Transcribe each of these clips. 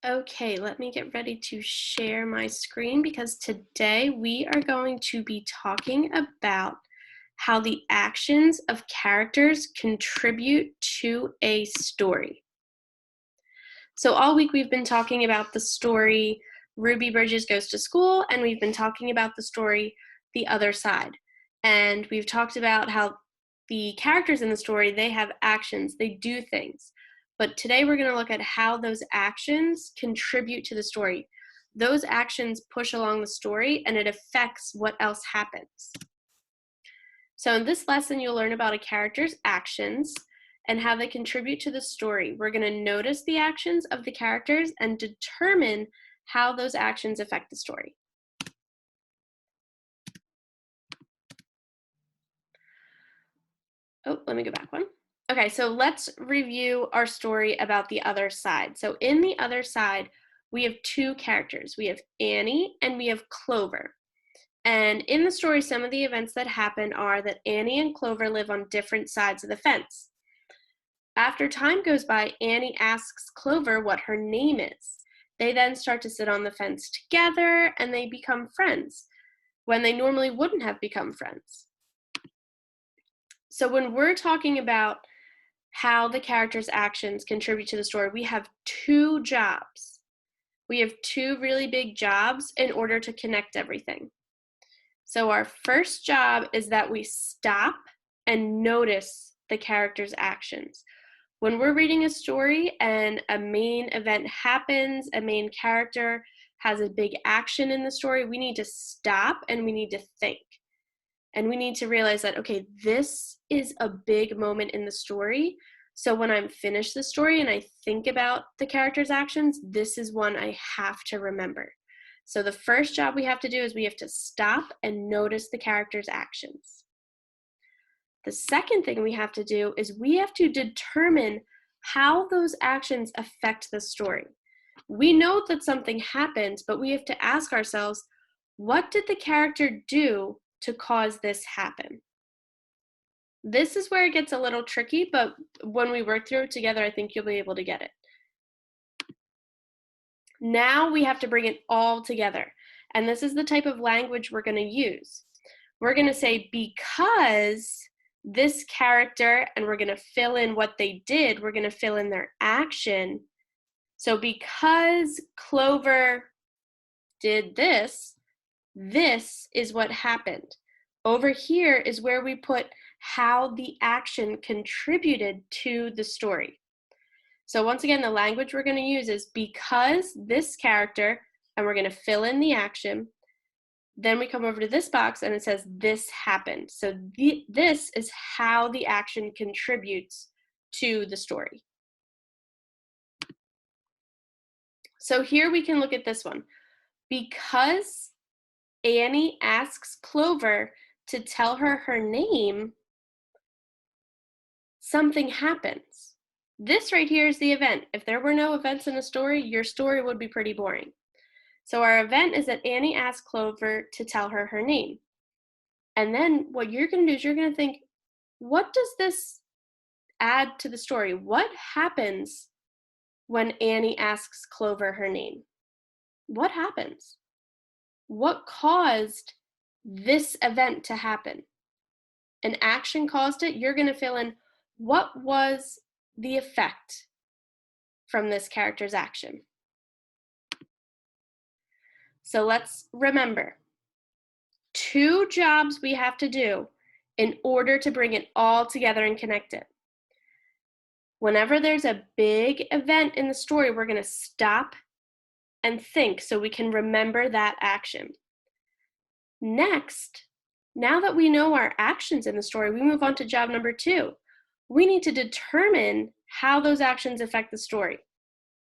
Okay, let me get ready to share my screen because today we are going to be talking about how the actions of characters contribute to a story. So, all week we've been talking about the story Ruby Bridges Goes to School, and we've been talking about the story The Other Side. And we've talked about how the characters in the story, they have actions, they do things. But today we're going to look at how those actions contribute to the story. Those actions push along the story and it affects what else happens. So in this lesson, you'll learn about a character's actions and how they contribute to the story. We're going to notice the actions of the characters and determine how those actions affect the story. Oh, let me go back one. Okay, so let's review our story about The Other Side. So in The Other Side, we have two characters. We have Annie and we have Clover. And in the story, some of the events that happen are that Annie and Clover live on different sides of the fence. After time goes by, Annie asks Clover what her name is. They then start to sit on the fence together and they become friends when they normally wouldn't have become friends. So when we're talking about how the character's actions contribute to the story, we have two jobs. We have two really big jobs in order to connect everything. So our first job is that we stop and notice the character's actions. When we're reading a story and a main event happens, a main character has a big action in the story, we need to stop and we need to think. And we need to realize that, okay, this is a big moment in the story. So when I'm finished the story and I think about the character's actions, this is one I have to remember. So the first job we have to do is we have to stop and notice the character's actions. The second thing we have to do is we have to determine how those actions affect the story. We know that something happens, but we have to ask ourselves, what did the character do to cause this happen? This is where it gets a little tricky, but when we work through it together, I think you'll be able to get it. Now we have to bring it all together. And this is the type of language we're going to use. We're going to say, because this character, and we're going to fill in what they did, we're going to fill in their action. So because Clover did this, this is what happened. Over here is where we put how the action contributed to the story. So once again, the language we're going to use is because this character, and we're going to fill in the action. Then we come over to this box and it says this happened. So this is how the action contributes to the story. So here we can look at this one. Because Annie asks Clover to tell her her name, something happens. This right here is the event. If there were no events in a story, your story would be pretty boring. So our event is that Annie asks Clover to tell her her name. And then what you're going to do is you're going to think, what does this add to the story? What happens when Annie asks Clover her name? What happens? What caused this event to happen? An action caused it. You're going to fill in what was the effect from this character's action. So let's remember, two jobs we have to do in order to bring it all together and connect it. Whenever there's a big event in the story, we're going to stop and think so we can remember that action. Next, now that we know our actions in the story, we move on to job number 2. We need to determine how those actions affect the story.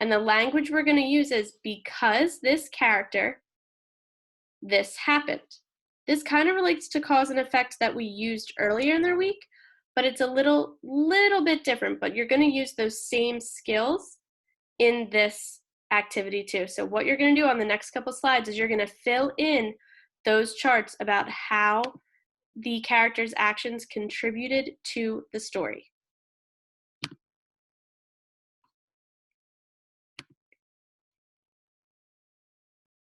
And the language we're going to use is because this character, this happened. This kind of relates to cause and effect that we used earlier in the week, but it's a little bit different, but you're going to use those same skills in this activity too. So what you're going to do on the next couple slides is you're going to fill in those charts about how the character's actions contributed to the story.